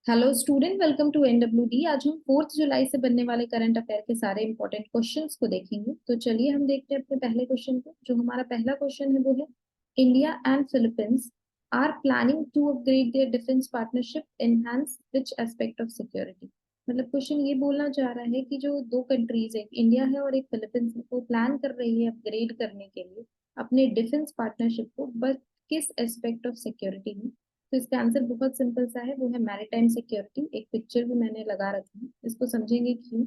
Hello student, welcome to NWD. आज हम 4 जुलाई से बनने वाले करंट अफेयर के सारे इंपॉर्टेंट क्वेश्चंस को देखेंगे। तो चलिए हम देखते हैं अपने पहले क्वेश्चन को। जो हमारा पहला क्वेश्चन है वो है, India and Philippines are planning to upgrade their defence partnership, enhance which aspect of security. मतलब क्वेश्चन ये बोलना चाह रहा है कि जो दो कंट्रीज, एक इंडिया है और एक फिलीपींस है, वो प्लान कर रही है अपग्रेड करने के लिए अपने डिफेंस पार्टनरशिप को, बट किस एस्पेक्ट ऑफ सिक्योरिटी में। तो इसका आंसर बहुत सिंपल सा है, वो है मैरीटाइम सिक्योरिटी। एक पिक्चर भी मैंने लगा रखी है, इसको समझेंगे क्यों।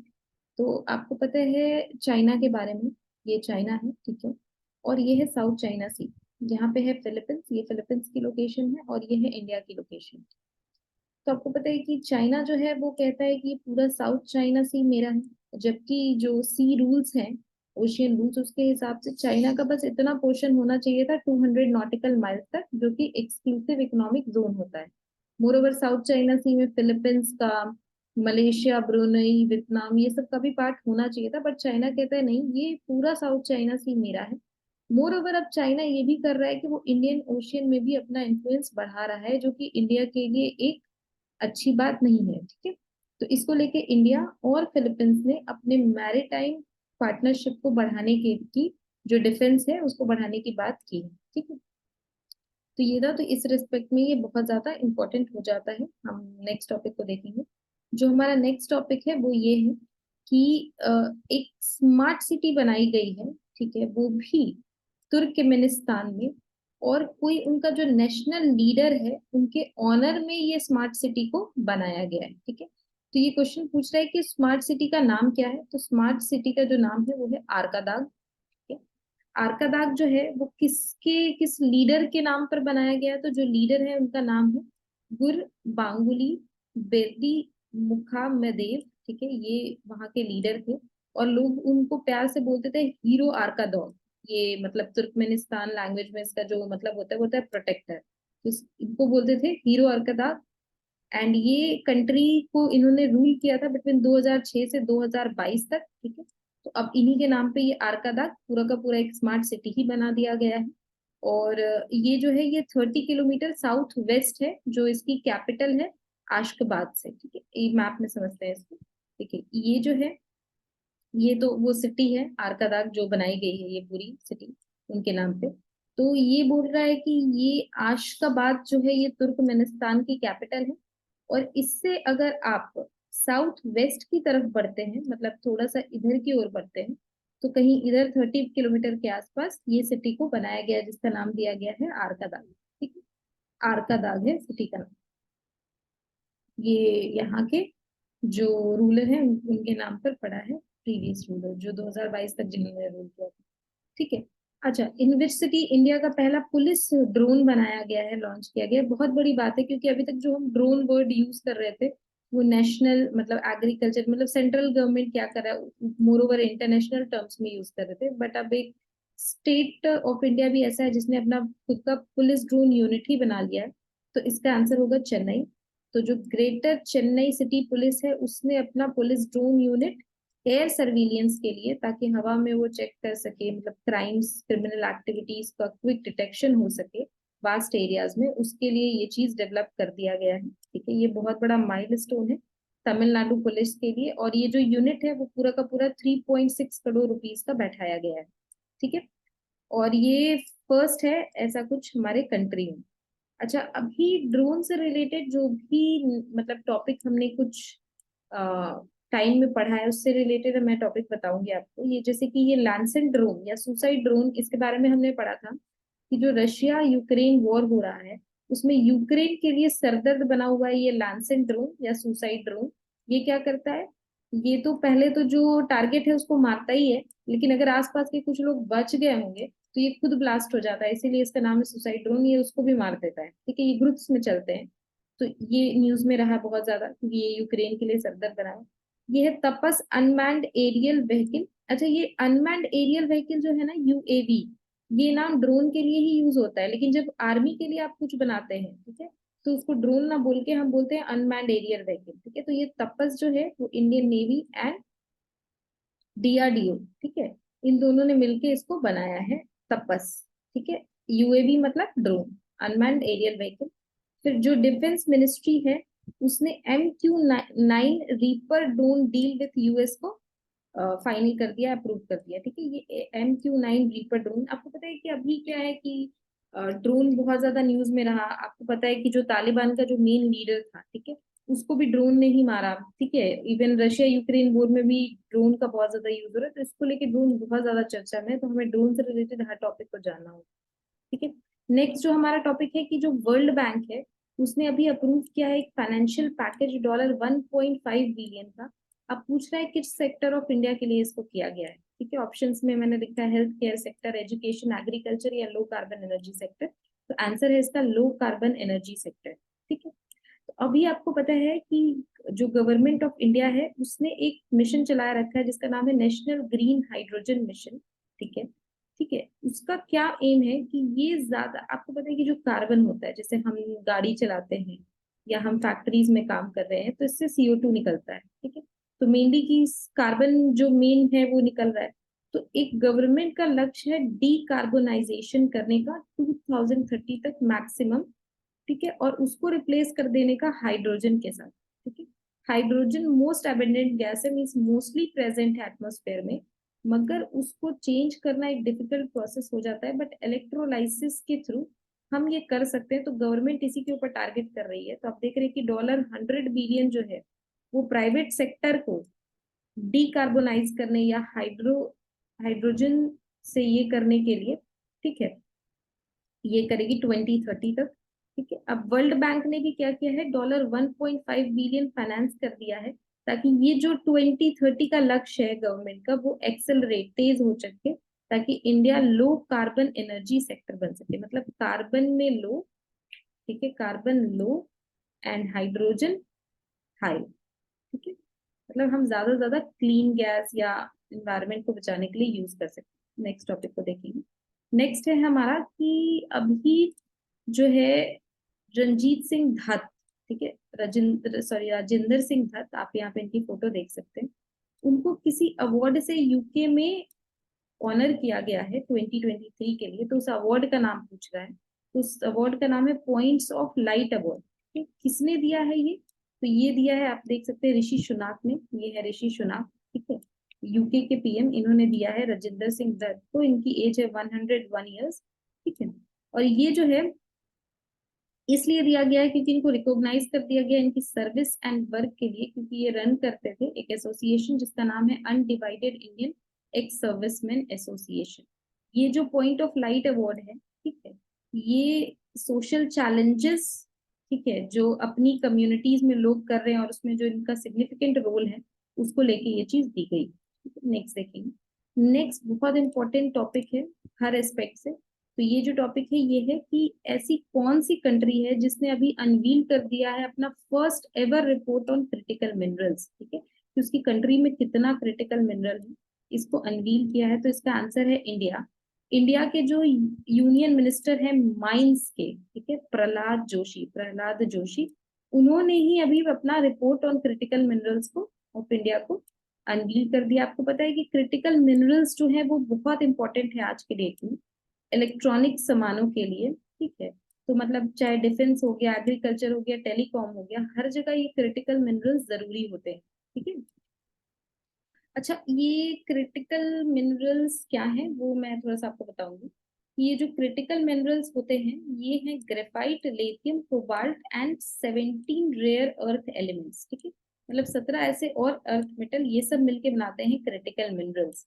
तो आपको पता है चाइना के बारे में, ये चाइना है, ठीक है। और ये है साउथ चाइना सी, यहाँ पे है फिलीपींस, ये फिलीपींस की लोकेशन है और ये है इंडिया की लोकेशन। तो आपको पता है कि चाइना जो है वो कहता है कि पूरा साउथ चाइना सी मेरा है, जबकि जो सी रूल्स हैं, ओशियन रूल्स, उसके हिसाब से चाइना का बस इतना पोर्शन होना चाहिए था 200 नॉटिकल माइल्स तक, जो कि एक्सक्लूसिव इकोनॉमिक जोन होता है। मोर ओवर साउथ चाइना सी में फिलीपींस का, मलेशिया, ब्रुनई, वियतनाम, ये सब का भी पार्ट होना चाहिए था, बट चाइना कहता है नहीं, ये पूरा साउथ चाइना सी मेरा है। मोर ओवर अब चाइना ये भी कर रहा है कि वो इंडियन ओशियन में भी अपना इन्फ्लुएंस बढ़ा रहा है, जो कि इंडिया के लिए एक अच्छी बात नहीं है, ठीक है। तो इसको लेके इंडिया और फिलीपींस ने अपने मैरीटाइम पार्टनरशिप को बढ़ाने के की, जो डिफेंस है उसको बढ़ाने की बात की है, ठीक है। तो ये था, तो इस रिस्पेक्ट में ये बहुत ज्यादा इंपॉर्टेंट हो जाता है। हम नेक्स्ट टॉपिक को देखेंगे। जो हमारा नेक्स्ट टॉपिक है वो ये है कि एक स्मार्ट सिटी बनाई गई है, ठीक है, वो भी तुर्कमेनिस्तान में। और कोई उनका जो नेशनल लीडर है, उनके ऑनर में ये स्मार्ट सिटी को बनाया गया है, ठीक है। तो ये क्वेश्चन पूछ रहा है कि स्मार्ट सिटी का नाम क्या है। तो स्मार्ट सिटी का जो नाम है वो है आर्कादाग। आर्कादाग जो है वो किस लीडर के नाम पर बनाया गया है। तो जो लीडर है उनका नाम है गुर बांगुली बेदी मुखामेदेव, ठीक है। ये वहां के लीडर थे और लोग उनको प्यार से बोलते थे हीरो आर्कादोग। ये मतलब तुर्कमेनिस्तान लैंग्वेज में इसका जो मतलब होता है वो होता है प्रोटेक्टर। तो इनको बोलते थे हीरो आर्कादाग। एंड ये कंट्री को इन्होंने रूल किया था बिटवीन 2006 से 2022 तक, ठीक है। तो अब इन्हीं के नाम पे ये आर्कादाग पूरा का पूरा एक स्मार्ट सिटी ही बना दिया गया है। और ये जो है ये 30 किलोमीटर साउथ वेस्ट है, जो इसकी कैपिटल है आशगाबाद से, ठीक है। ये मैप में समझते हैं इसको, ठीक है। ये जो है ये तो वो सिटी है आर्कादाग जो बनाई गई है, ये पूरी सिटी उनके नाम पे। तो ये बोल रहा है कि ये आशगाबाद जो है ये तुर्कमेनिस्तान की कैपिटल है। और इससे अगर आप साउथ वेस्ट की तरफ बढ़ते हैं, मतलब थोड़ा सा इधर की ओर बढ़ते हैं, तो कहीं इधर 30 किलोमीटर के आसपास ये सिटी को बनाया गया है, जिसका नाम दिया गया है आर्कादाग, ठीक है। आर्कादाग है सिटी का नाम। ये यहाँ के जो रूलर हैं उनके नाम पर पड़ा है, प्रीवियस रूलर जो 2022 तक जिन्होंने रूल किया था, ठीक है। अच्छा, इन विच सिटी इंडिया का पहला पुलिस ड्रोन बनाया गया है, लॉन्च किया गया है। बहुत बड़ी बात है, क्योंकि अभी तक जो हम ड्रोन वर्ड यूज कर रहे थे वो नेशनल मतलब एग्रीकल्चर मतलब सेंट्रल गवर्नमेंट क्या कर रहा है, मोर ओवर इंटरनेशनल टर्म्स में यूज कर रहे थे। बट अब एक स्टेट ऑफ इंडिया भी ऐसा है जिसने अपना खुद का पुलिस ड्रोन यूनिट ही बना लिया है। तो इसका आंसर होगा चेन्नई। तो जो ग्रेटर चेन्नई सिटी पुलिस है उसने अपना police drone unit air surveillance के लिए, ताकि हवा में वो चेक कर सके, मतलब क्राइम्स क्रिमिनल एक्टिविटीज का क्विक डिटेक्शन हो सके वास्ट एरियाज में, उसके लिए ये चीज डेवलप कर दिया गया है, ठीक है। ये बहुत बड़ा माइलस्टोन है तमिलनाडु पुलिस के लिए। और ये जो यूनिट है वो पूरा का पूरा 3.6 करोड़ रुपीज का बैठाया गया है, ठीक है। और ये फर्स्ट है ऐसा कुछ हमारे कंट्री में। अच्छा, अभी ड्रोन से रिलेटेड जो भी मतलब टॉपिक हमने कुछ टाइम में पढ़ा है, उससे रिलेटेड मैं टॉपिक बताऊंगी आपको। ये जैसे कि ये लैंसेट ड्रोन या सुसाइड ड्रोन, इसके बारे में हमने पढ़ा था कि जो रशिया यूक्रेन वॉर हो रहा है उसमें यूक्रेन के लिए सरदर्द बना हुआ है ये लैंसेट ड्रोन या सुसाइड ड्रोन। ये क्या करता है, ये तो पहले तो जो टारगेट है उसको मारता ही है, लेकिन अगर आसपास के कुछ लोग बच गए होंगे तो ये खुद ब्लास्ट हो जाता है, इसीलिए इसका नाम है सुसाइड ड्रोन। ये उसको भी मार देता है, ठीक है। ये ग्रुप्स में चलते हैं। तो ये न्यूज में रहा बहुत ज्यादा क्योंकि ये यूक्रेन के लिए सरदर्द बना है। ये है तपस अनमैन्ड एरियल व्हीकल। अच्छा, ये अनमैन्ड एरियल व्हीकल जो है ना, यूएवी, ये नाम ड्रोन के लिए ही यूज होता है, लेकिन जब आर्मी के लिए आप कुछ बनाते हैं, ठीक है, तो उसको ड्रोन ना बोल के हम बोलते हैं अनमैन्ड एरियल व्हीकल, ठीक है। तो ये तपस जो है वो इंडियन नेवी एंड डीआरडीओ, ठीक है, इन दोनों ने मिलके इसको बनाया है, तपस, ठीक है। यूएवी मतलब ड्रोन, अनमैन्ड एरियल व्हीकल। फिर जो डिफेंस मिनिस्ट्री है उसने MQ9 reaper don't deal with US को फाइनल कर दिया, अप्रूव कर दिया। ठीक है, ये MQ9 रीपर ड्रोन, आपको पता है कि अभी क्या है कि ड्रोन बहुत ज्यादा न्यूज में रहा। आपको पता है कि जो तालिबान का जो मेन लीडर था, ठीक है, उसको भी ड्रोन ने ही मारा। ठीक है, इवन रशिया यूक्रेन वॉर में भी ड्रोन का बहुत ज्यादा यूज हो रहा है, तो इसको लेके ड्रोन बहुत ज्यादा चर्चा में है, तो हमें ड्रोन से रिलेटेड हर टॉपिक को जानना होगा। ठीक है, नेक्स्ट जो हमारा टॉपिक है कि जो वर्ल्ड बैंक है उसने अभी अप्रूव किया है एक फाइनेंशियल पैकेज $1.5 बिलियन का। अब पूछ रहा है किस सेक्टर ऑफ इंडिया के लिए इसको किया गया है। ठीक है, ऑप्शंस में मैंने लिखा है health care sector, education, agriculture या लो कार्बन एनर्जी सेक्टर। तो आंसर है इसका लो कार्बन एनर्जी सेक्टर। ठीक है, तो अभी आपको पता है कि जो गवर्नमेंट ऑफ इंडिया है उसने एक मिशन चलाया रखा है जिसका नाम है नेशनल ग्रीन हाइड्रोजन मिशन। ठीक है, ठीक है, उसका क्या एम है कि ये ज्यादा, आपको पता है कि जो कार्बन होता है, जैसे हम गाड़ी चलाते हैं या हम फैक्ट्रीज में काम कर रहे हैं तो इससे CO2 निकलता है। ठीक है, तो मेनली कि कार्बन जो मेन है वो निकल रहा है। तो एक गवर्नमेंट का लक्ष्य है डीकार्बोनाइजेशन करने का 2030 तक मैक्सिमम। ठीक है, और उसको रिप्लेस कर देने का हाइड्रोजन के साथ। ठीक है, हाइड्रोजन मोस्ट एबंडेंट गैस है, मीन्स मोस्टली प्रेजेंट है एटमोस्फेयर में, मगर उसको चेंज करना एक डिफिकल्ट प्रोसेस हो जाता है, बट इलेक्ट्रोलाइसिस के थ्रू हम ये कर सकते हैं। तो गवर्नमेंट इसी के ऊपर टारगेट कर रही है। तो आप देख रहे हैं कि $100 बिलियन जो है वो प्राइवेट सेक्टर को डीकार्बोनाइज करने या हाइड्रोजन से ये करने के लिए, ठीक है, ये करेगी 2030 तक। ठीक है, अब वर्ल्ड बैंक ने भी क्या किया है, $1.5 बिलियन फाइनेंस कर दिया है ताकि ये जो 2030 का लक्ष्य है गवर्नमेंट का वो एक्सेलरेट तेज हो सके, ताकि India low carbon energy sector बन सके। मतलब कार्बन में लो, ठीक है, carbon low and hydrogen high. ठीक है, मतलब हम ज्यादा से ज्यादा क्लीन गैस या इन्वायरमेंट को बचाने के लिए यूज कर सकते हैं। नेक्स्ट टॉपिक को देखेंगे। नेक्स्ट है हमारा कि अभी जो है रंजीत सिंह धत, ठीक है, राजेंद्र सिंह धत, आप यहाँ पे इनकी फोटो देख सकते हैं। उनको किसी अवार्ड से यूके में ऑनर किया गया है 2023 के लिए। तो उस अवार्ड का नाम पूछ रहा है। तो उस अवार्ड का नाम है पॉइंट्स ऑफ लाइट अवार्ड। ठीक, किसने दिया है ये? तो ये दिया है, आप देख सकते हैं, ऋषि सुनाक ने। ये है ऋषि सुनाक। ठीक है, यूके के PM, इन्होंने दिया है राजेंद्र सिंह दत्त को। इनकी एज है 101 ईयर्स। ठीक है, और ये जो है इसलिए दिया गया है क्योंकि इनको रिकॉग्नाइज कर दिया गया इनकी सर्विस एंड वर्क के लिए, क्योंकि ये रन करते थे एक एसोसिएशन जिसका नाम है undivided Indian ex serviceman association. ये जो पॉइंट ऑफ लाइट अवार्ड है, ठीक है, ये सोशल चैलेंजेस, ठीक है, जो अपनी कम्युनिटीज में लोग कर रहे हैं और उसमें जो इनका सिग्निफिकेंट रोल है उसको लेके ये चीज दी गई। नेक्स्ट देखेंगे। नेक्स्ट बहुत इंपॉर्टेंट टॉपिक है हर एस्पेक्ट से। तो ये जो टॉपिक है ये है कि ऐसी कौन सी कंट्री है जिसने अभी अनवील कर दिया है अपना first ever report on critical minerals. ठीक है, कि उसकी कंट्री में कितना क्रिटिकल मिनरल है, इसको अनवील किया है। तो इसका आंसर है इंडिया। इंडिया के जो यूनियन मिनिस्टर है माइंस के, ठीक है, प्रहलाद जोशी, उन्होंने ही अभी अपना रिपोर्ट ऑन क्रिटिकल मिनरल्स को ऑफ इंडिया को अनवील कर दिया। आपको पता है कि क्रिटिकल मिनरल्स जो है वो बहुत इंपॉर्टेंट है आज के डेट में इलेक्ट्रॉनिक सामानों के लिए। ठीक है, तो मतलब चाहे डिफेंस हो गया, एग्रीकल्चर हो गया, टेलीकॉम हो गया, हर जगह ये क्रिटिकल मिनरल्स जरूरी होते हैं। ठीक है, अच्छा, ये क्रिटिकल मिनरल्स क्या है वो मैं थोड़ा सा आपको बताऊंगी। ये जो क्रिटिकल मिनरल्स होते हैं ये हैं graphite, lithium, cobalt and 17 rare earth elements. ठीक है, मतलब 17 ऐसे और अर्थ मेटल, ये सब मिलके बनाते हैं क्रिटिकल मिनरल्स।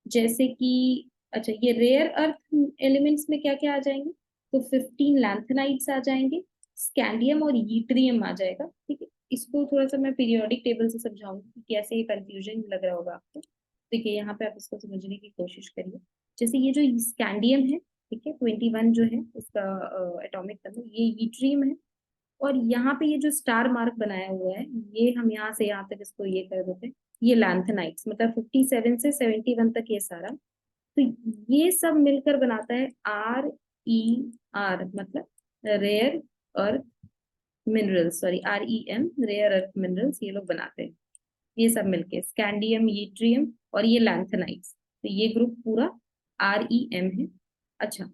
जैसे कि, अच्छा, ये रेयर अर्थ एलिमेंट्स में क्या क्या आ जाएंगे? तो 15 लैंथेनाइड्स आ जाएंगे, स्कैंडियम और यीट्रियम आ जाएगा। ठीक है, इसको थोड़ा सा मैं पीरियोडिक टेबल से समझाऊंगी कि कैसे ये कंफ्यूजन लग रहा होगा आपको। देखिए यहाँ पे आप इसको समझने की कोशिश करिए। जैसे ये जो स्कैंडियम है, ठीक है, 21 जो है उसका एटॉमिक नंबर, ये यीट्रियम है। और यहाँ पे ये जो स्टार मार्क बनाया हुआ है, ये हम यहाँ से यहाँ तक इसको ये कर देते हैं, ये लैंथेनाइड्स, मतलब 57 से 71 तक ये सारा। तो ये सब मिलकर बनाता है RER, मतलब rare earth minerals, sorry REM, rare earth minerals, ये लोग बनाते हैं। ये सब मिलके स्कैंडियम, यीट्रियम और ये लैंथेनाइड्स, तो ये ग्रुप पूरा REM है। अच्छा,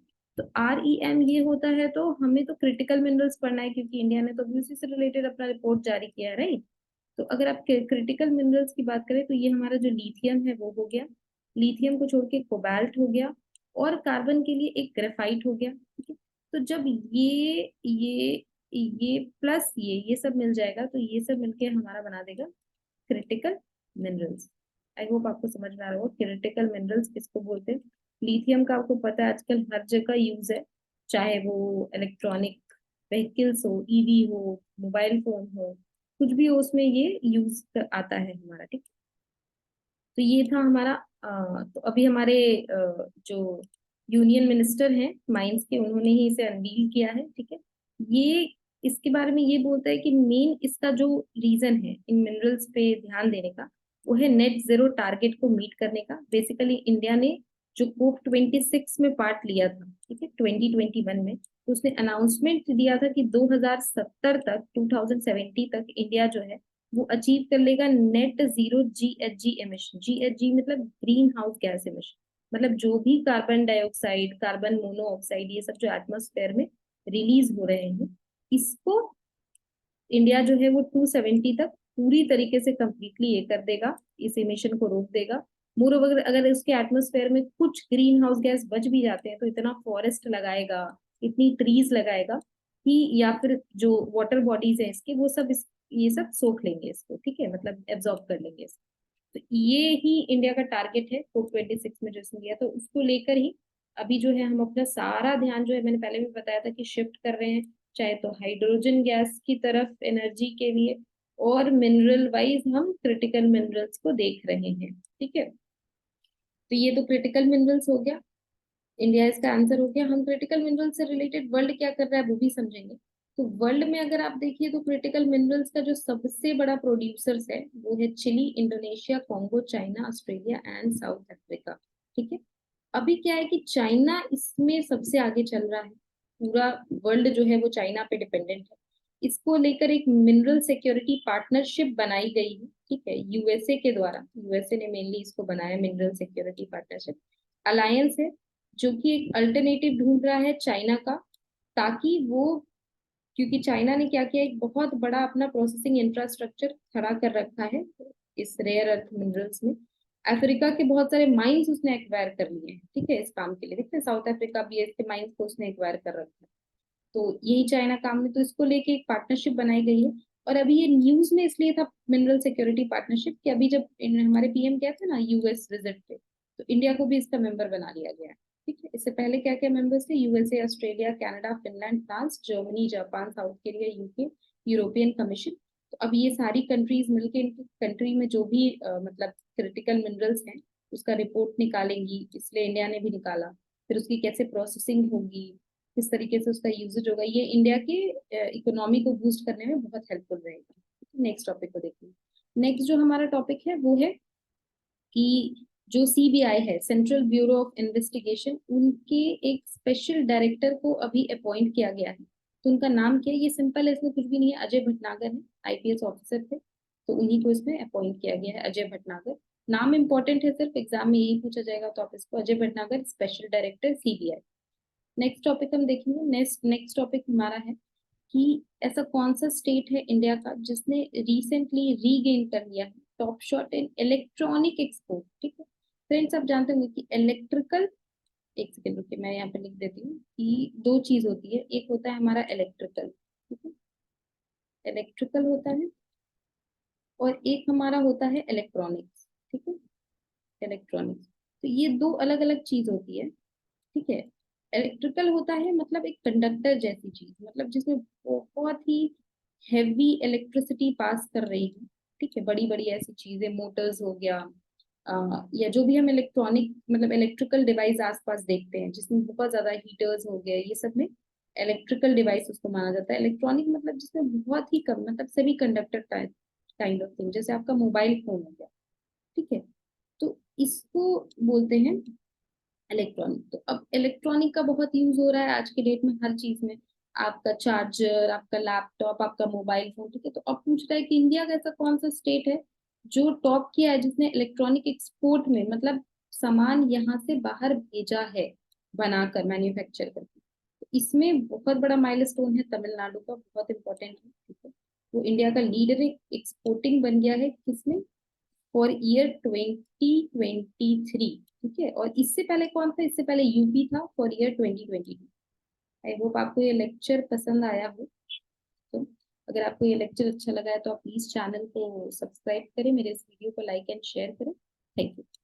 तो REM ये होता है, तो हमें तो क्रिटिकल मिनरल्स पढ़ना है क्योंकि इंडिया ने तो अभी उसी से रिलेटेड अपना रिपोर्ट जारी किया है, राइट। तो अगर आप क्रिटिकल मिनरल्स की बात करें तो ये हमारा जो लिथियम है वो हो गया, लिथियम को छोड़ के कोबाल्ट हो गया, और कार्बन के लिए एक ग्रेफाइट हो गया, ठीक है। तो जब ये प्लस ये सब मिल जाएगा तो ये सब मिलके हमारा बना देगा क्रिटिकल मिनरल्स। आई होप आपको समझ में आ रहा होगा क्रिटिकल मिनरल्स किसको बोलते हैं। लिथियम का आपको पता है आजकल हर जगह यूज है, चाहे वो इलेक्ट्रॉनिक व्हीकल्स हो, ईवी हो, मोबाइल फोन हो, कुछ भी हो उसमें ये आता है हमारा, ठीक। तो ये था हमारा तो अभी हमारे जो यूनियन मिनिस्टर हैं माइंस के, उन्होंने ही इसे अनवील किया है, ठीक है। ये इसके बारे में ये बोलता है कि मेन इसका जो रीजन है इन मिनरल्स पे ध्यान देने का, वो है नेट जीरो टारगेट को मीट करने का। बेसिकली इंडिया ने जो COP26 में पार्ट लिया था, ठीक है, 2021 में, तो उसने अनाउंसमेंट दिया था कि 2070 तक, 2070 तक इंडिया जो है वो अचीव कर लेगा net zero GHG emission. GHG मतलब ग्रीन हाउस गैस एमिशन, मतलब जो भी कार्बन डाइऑक्साइड, कार्बन मोनोऑक्साइड, ये सब जो एटमॉस्फेयर में रिलीज हो रहे हैं, इसको इंडिया जो है वो 270 तक पूरी तरीके से कंप्लीटली ये कर देगा, इस इमिशन को रोक देगा। मोर ओवर अगर उसके एटमॉस्फेयर में कुछ ग्रीन हाउस गैस बच भी जाते हैं तो इतना फॉरेस्ट लगाएगा, इतनी ट्रीज लगाएगा कि, या फिर जो वाटर बॉडीज है इसके, वो सब ये सब सोख लेंगे इसको, ठीक है, मतलब एब्जॉर्ब कर लेंगे इसको। तो ये ही इंडिया का टारगेट है COP26 में जो इसने दिया, तो उसको लेकर ही अभी जो है हम अपना सारा ध्यान जो है, मैंने पहले भी बताया था कि शिफ्ट कर रहे हैं, चाहे तो हाइड्रोजन गैस की तरफ एनर्जी के लिए, और मिनरल वाइज हम क्रिटिकल मिनरल्स को देख रहे हैं, ठीक है। तो ये तो क्रिटिकल मिनरल्स हो गया, इंडिया इसका आंसर हो गया। हम क्रिटिकल मिनरल्स से रिलेटेड वर्ल्ड क्या कर रहा है वो भी समझेंगे। तो वर्ल्ड में अगर आप देखिए तो क्रिटिकल मिनरल्स का जो सबसे बड़ा प्रोड्यूसर्स है वो है Chile, Indonesia, Congo, China, Australia and South Africa, ठीक है। अभी क्या है कि चाइना इसमें सबसे आगे चल रहा है, पूरा वर्ल्ड जो है वो चाइना पे डिपेंडेंट है। इसको लेकर एक मिनरल सिक्योरिटी पार्टनरशिप बनाई गई है, ठीक है, यूएसए के द्वारा। यूएसए ने मेनली इसको बनाया, मिनरल सिक्योरिटी पार्टनरशिप अलायंस है, जो कि एक अल्टरनेटिव ढूंढ रहा है चाइना का, ताकि वो, क्योंकि चाइना ने क्या किया, एक बहुत बड़ा अपना प्रोसेसिंग इंफ्रास्ट्रक्चर खड़ा कर रखा है इस रेयर अर्थ मिनरल्स में। अफ्रीका के बहुत सारे माइंस उसने एक्वायर कर लिए हैं, ठीक है, इस काम के लिए। देखते हैं साउथ अफ्रीका भी इसके माइंस को उसने एक्वायर कर रखा है, तो यही चाइना काम में, तो इसको लेके एक पार्टनरशिप बनाई गई है। और अभी ये न्यूज में इसलिए था मिनरल सिक्योरिटी पार्टनरशिप कि अभी जब हमारे PM गए थे ना यूएस विजिट पे, तो इंडिया को भी इसका मेंबर बना लिया गया है, ठीक है। इससे पहले क्या क्या मेंबर्स थे, USA, Australia, Canada, Finland, France, Germany, Japan, south Korea, UK, European commission. तो अब ये सारी कंट्रीज मिलके इनकी कंट्री में जो भी मतलब क्रिटिकल मिनरल्स हैं उसका रिपोर्ट निकालेंगी, इसलिए इंडिया ने भी निकाला। फिर उसकी कैसे प्रोसेसिंग होगी, किस तरीके से उसका यूजेज होगा, ये इंडिया के इकोनॉमी को बूस्ट करने में बहुत हेल्पफुल रहेगा। नेक्स्ट टॉपिक को देखिए। नेक्स्ट जो हमारा टॉपिक है वो है कि जो CBI है, सेंट्रल ब्यूरो ऑफ इन्वेस्टिगेशन, उनके एक स्पेशल डायरेक्टर को अभी अपॉइंट किया गया है। तो उनका नाम क्या है, ये सिंपल है, इसमें कुछ भी नहीं है, अजय भटनागर है, IPS ऑफिसर थे, तो उन्हीं को इसमें अपॉइंट किया गया है, अजय भटनागर। नाम इंपॉर्टेंट है, सिर्फ एग्जाम में यही पूछा जाएगा, तो आप इसको Ajay Bhatnagar, special director CBI। Next topic हम देखेंगे। नेक्स्ट नेक्स्ट टॉपिक हमारा है कि ऐसा कौन सा स्टेट है इंडिया का जिसने रिसेंटली रीगेन कर लिया है top shot in electronic export, ठीक है। फ्रेंड्स आप जानते होंगे कि इलेक्ट्रिकल, एक सेकेंड रुकिए मैं यहाँ पे लिख देती हूँ कि दो चीज होती है, एक होता है हमारा इलेक्ट्रिकल, ठीक है, इलेक्ट्रिकल होता है, और एक हमारा होता है इलेक्ट्रॉनिक्स, ठीक है, इलेक्ट्रॉनिक्स। तो ये दो अलग अलग चीज होती है, ठीक है। इलेक्ट्रिकल होता है मतलब एक कंडक्टर जैसी चीज, मतलब जिसमें बहुत ही हैवी इलेक्ट्रिसिटी पास कर रही है, ठीक है, बड़ी बड़ी ऐसी चीजें, मोटर्स हो गया, या जो भी हम इलेक्ट्रॉनिक मतलब इलेक्ट्रिकल डिवाइस आसपास देखते हैं जिसमें बहुत ज्यादा हीटर्स हो गए, ये सब में इलेक्ट्रिकल डिवाइस उसको माना जाता है। इलेक्ट्रॉनिक मतलब जिसमें बहुत ही कम, मतलब semi conductor type kind of thing, जैसे आपका मोबाइल फोन हो गया, ठीक है। तो इसको बोलते हैं इलेक्ट्रॉनिक। तो अब इलेक्ट्रॉनिक का बहुत यूज हो रहा है आज के डेट में हर चीज में, आपका चार्जर, आपका लैपटॉप, आपका मोबाइल फोन, ठीक है। तो अब पूछ रहा है कि इंडिया का ऐसा कौन सा स्टेट है जो टॉप किया है, जिसने इलेक्ट्रॉनिक एक्सपोर्ट में, मतलब सामान यहाँ से बाहर भेजा है, बनाकर मैन्युफैक्चर करके। तो इसमें बहुत बड़ा माइलस्टोन है तमिलनाडु का, बहुत इंपॉर्टेंट है, ठीक है। वो इंडिया का लीडर एक्सपोर्टिंग बन गया है किसमें, फॉर ईयर 2023, ठीक है। और इससे पहले कौन था, इससे पहले यूपी था फॉर ईयर 2022। आई होप आपको ये लेक्चर पसंद आया हो। तो अगर आपको ये लेक्चर अच्छा लगा है तो आप प्लीज चैनल को सब्सक्राइब करें, मेरे इस वीडियो को लाइक एंड शेयर करें। Thank you.